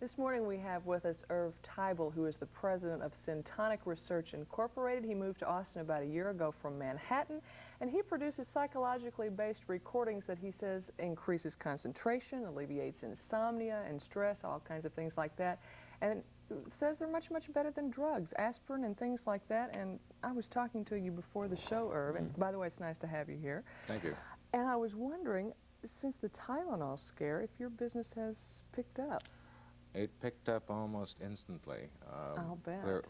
This morning we have with us Irv Teibel, who is the president of Syntonic Research Incorporated. He moved to Austin about a year ago from Manhattan, and he produces psychologically based recordings that he says increases concentration, alleviates insomnia and stress, all kinds of things like that, and says they're much, much better than drugs, aspirin and things like that. And I was talking to you before the show, Irv, and by the way, it's nice to have you here. Thank you. And I was wondering, since the Tylenol scare, if your business has picked up. It picked up almost instantly. I'll bet.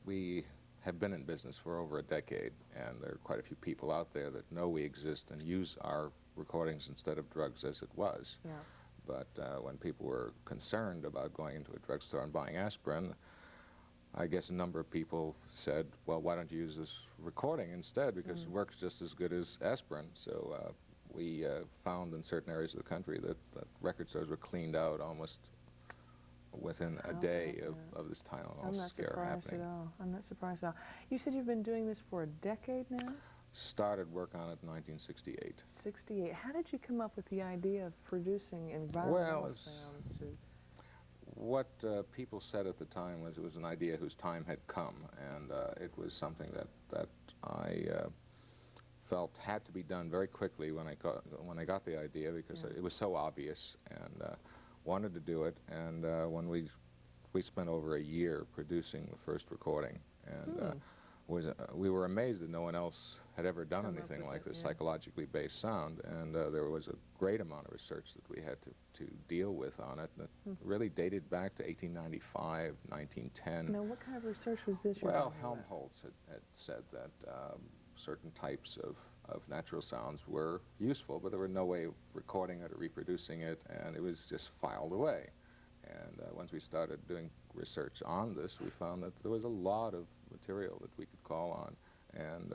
We have been in business for over a decade, and there are quite a few people out there that know we exist and use our recordings instead of drugs as it was. Yeah. But when people were concerned about going into a drugstore and buying aspirin, I guess a number of people said, well, why don't you use this recording instead, because it works just as good as aspirin. So we found in certain areas of the country that record stores were cleaned out almost within a day of this Tylenol scare happening. I'm not surprised at all. You said you've been doing this for a decade now? Started work on it in 1968. 68. How did you come up with the idea of producing environmental sounds to... What people said at the time was it was an idea whose time had come, and it was something that I felt had to be done very quickly when I got the idea, because it was so obvious, and wanted to do it. And when we spent over a year producing the first recording, and we were amazed that no one else had ever done anything like this psychologically based sound, and there was a great amount of research that we had to deal with on it that really dated back to 1895, 1910. Now, what kind of research was this? Well, Helmholtz had said that certain types of natural sounds were useful, but there were no way of recording it or reproducing it, and it was just filed away. And once we started doing research on this, we found that there was a lot of material that we could call on. And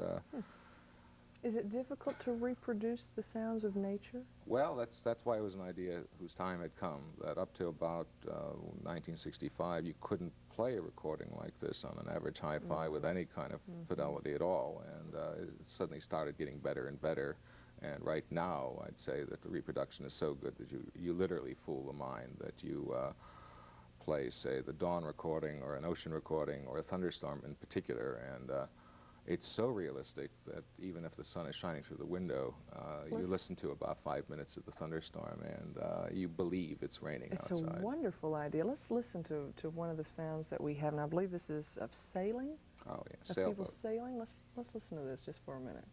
is it difficult to reproduce the sounds of nature? Well, that's why it was an idea whose time had come, that up to about 1965 you couldn't play a recording like this on an average hi-fi with any kind of fidelity at all, and it suddenly started getting better and better. And right now, I'd say that the reproduction is so good that you literally fool the mind, that you play, say, the dawn recording or an ocean recording or a thunderstorm in particular, and it's so realistic that even if the sun is shining through the window, you listen to about 5 minutes of the thunderstorm, and you believe it's raining outside. It's a wonderful idea. Let's listen to one of the sounds that we have, and I believe this is of sailing. Oh, yeah, of sailboat. People sailing. Let's listen to this just for a minute.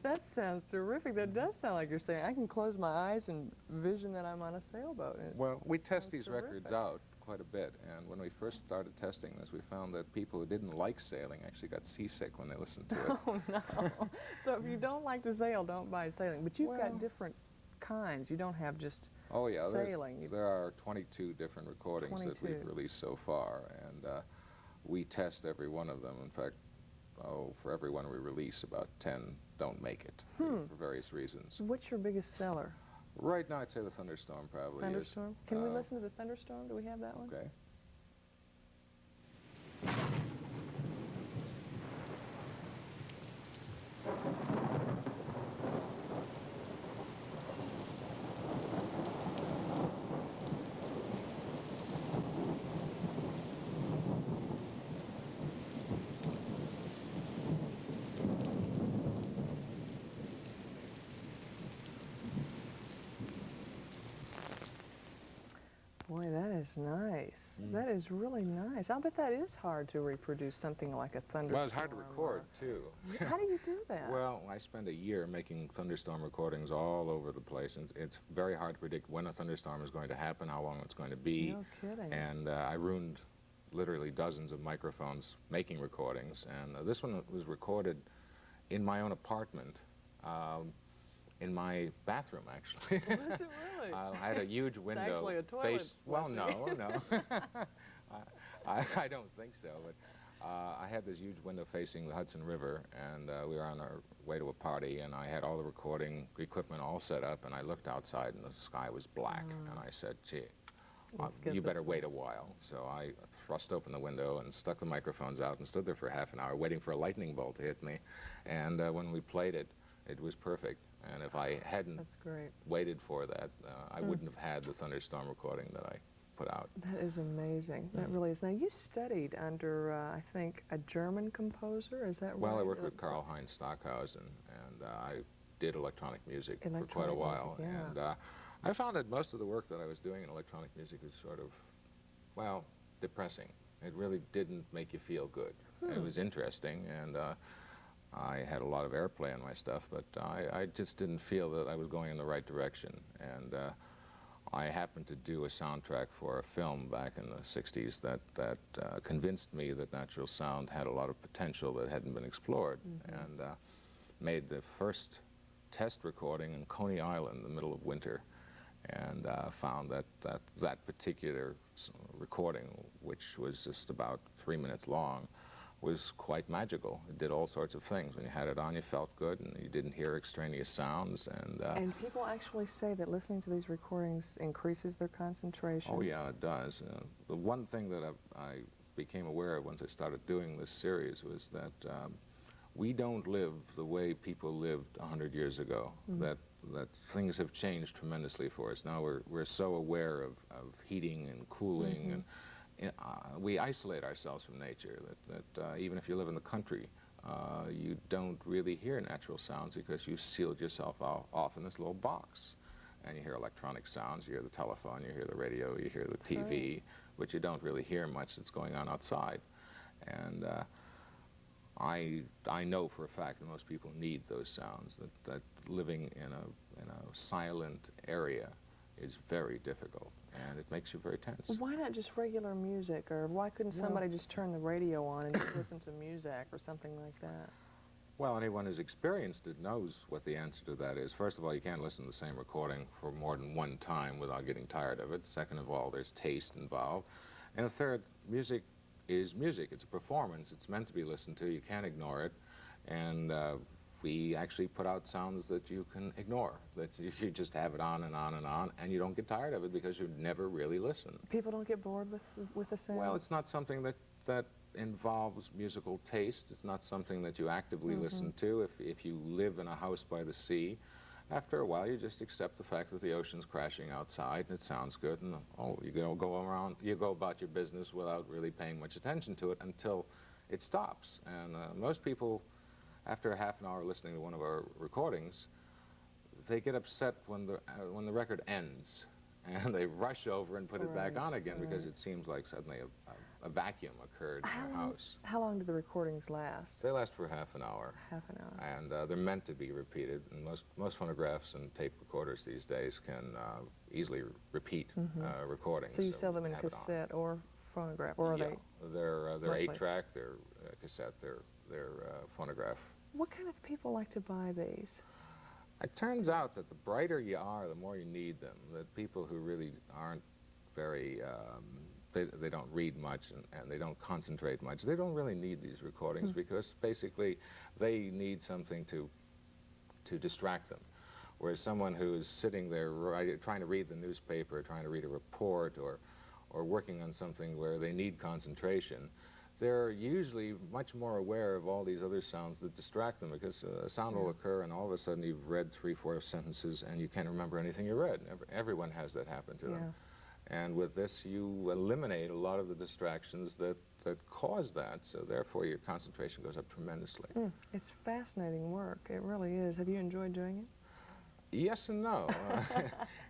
That sounds terrific. That does sound like you're saying. I can close my eyes and vision that I'm on a sailboat. Well, we test these records out quite a bit, and when we first started testing this, we found that people who didn't like sailing actually got seasick when they listened to it. Oh, no. So if you don't like to sail, don't buy sailing. But you've got different kinds. You don't have just sailing. There are 22 different recordings that we've released so far, and we test every one of them. In fact, for every one we release, about 10 don't make it for various reasons. What's your biggest seller? Right now, I'd say the Thunderstorm probably Thunderstorm? Can we listen to the Thunderstorm? Do we have that one? Okay. Boy, that is nice. That is really nice. I'll bet that is hard to reproduce, something like a thunderstorm. Well, it's hard to record, too. How do you do that? Well, I spent a year making thunderstorm recordings all over the place, and it's very hard to predict when a thunderstorm is going to happen, how long it's going to be. No kidding. And I ruined literally dozens of microphones making recordings, and this one was recorded in my own apartment. In my bathroom, actually. Was it really? I had a huge window. It's actually a toilet. Well, no. I don't think so, but I had this huge window facing the Hudson River, and we were on our way to a party, and I had all the recording equipment all set up, and I looked outside, and the sky was black, and I said, gee, you better wait a while. So I thrust open the window and stuck the microphones out and stood there for half an hour waiting for a lightning bolt to hit me, and when we played it, it was perfect. And if I hadn't waited for that, I wouldn't have had the thunderstorm recording that I put out. That is amazing. That really is. Now, you studied under, I think, a German composer, is that right? Well, I worked with Karl-Heinz Stockhausen, and I did electronic music for quite a while. Music, yeah. And I found that most of the work that I was doing in electronic music was sort of, well, depressing. It really didn't make you feel good. It was interesting, and I had a lot of airplay on my stuff, but I just didn't feel that I was going in the right direction. And I happened to do a soundtrack for a film back in the 60s that convinced me that natural sound had a lot of potential that hadn't been explored, and made the first test recording in Coney Island in the middle of winter, and found that particular recording, which was just about 3 minutes long, was quite magical. It did all sorts of things. When you had it on, you felt good, and you didn't hear extraneous sounds. And people actually say that listening to these recordings increases their concentration. Oh yeah, it does. The one thing that I became aware of once I started doing this series was that we don't live the way people lived 100 years ago. That things have changed tremendously for us. Now we're so aware of heating and cooling, and we isolate ourselves from nature, that even if you live in the country, you don't really hear natural sounds because you've sealed yourself off in this little box. And you hear electronic sounds, you hear the telephone, you hear the radio, you hear the TV, but you don't really hear much that's going on outside. And I know for a fact that most people need those sounds, that living in a silent area is very difficult, and it makes you very tense. Well, why not just regular music, or why couldn't somebody just turn the radio on and just listen to music or something like that? Well, anyone who's experienced it knows what the answer to that is. First of all, you can't listen to the same recording for more than one time without getting tired of it. Second of all, there's taste involved. And third, music is music. It's a performance. It's meant to be listened to. You can't ignore it. And we actually put out sounds that you can ignore, that you just have it on and on and on, and you don't get tired of it because you never really listen. People don't get bored with the sound? Well, it's not something that involves musical taste. It's not something that you actively listen to. If you live in a house by the sea, after a while you just accept the fact that the ocean's crashing outside and it sounds good, and you go about your business without really paying much attention to it until it stops. And most people, after a half an hour listening to one of our recordings, they get upset when the record ends, and they rush over and put it back on again because it seems like suddenly a vacuum occurred in the house. How long do the recordings last? They last for half an hour. Half an hour. And they're meant to be repeated. And most phonographs and tape recorders these days can easily repeat recordings. So you sell them in cassette or phonograph, or are they? They're 8-track, they're cassette, they're phonograph. What kind of people like to buy these? It turns out that the brighter you are, the more you need them. That people who really aren't very, they don't read much and they don't concentrate much, they don't really need these recordings because basically they need something to distract them. Whereas someone who's sitting there trying to read the newspaper, trying to read a report, or working on something where they need concentration, they're usually much more aware of all these other sounds that distract them, because a sound will occur and all of a sudden you've read 3-4 sentences and you can't remember anything you read. Everyone has that happen to them. And with this, you eliminate a lot of the distractions that cause that, so therefore your concentration goes up tremendously. It's fascinating work. It really is. Have you enjoyed doing it? Yes and no.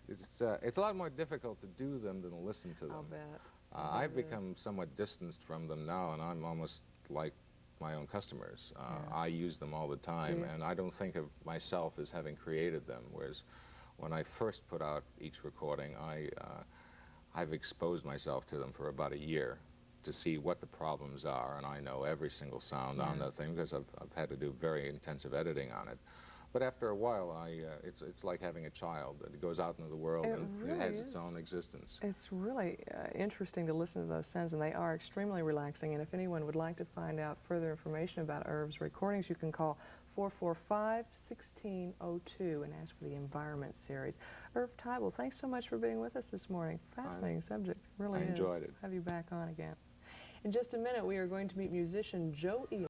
It's a lot more difficult to do them than to listen to them. I'll bet. I've become somewhat distanced from them now, and I'm almost like my own customers. I use them all the time, and I don't think of myself as having created them, whereas when I first put out each recording, I've exposed myself to them for about a year to see what the problems are, and I know every single sound on that thing because I've had to do very intensive editing on it. But after a while, it's like having a child. It goes out into the world It and really it has is. its own existence. It's really interesting to listen to those sounds, and they are extremely relaxing. And if anyone would like to find out further information about Irv's recordings, you can call 445-1602 and ask for the Environment Series. Irv Teibel, thanks so much for being with us this morning. Fascinating subject, really I is. enjoyed it. Have you back on again. In just a minute, we are going to meet musician Joe E.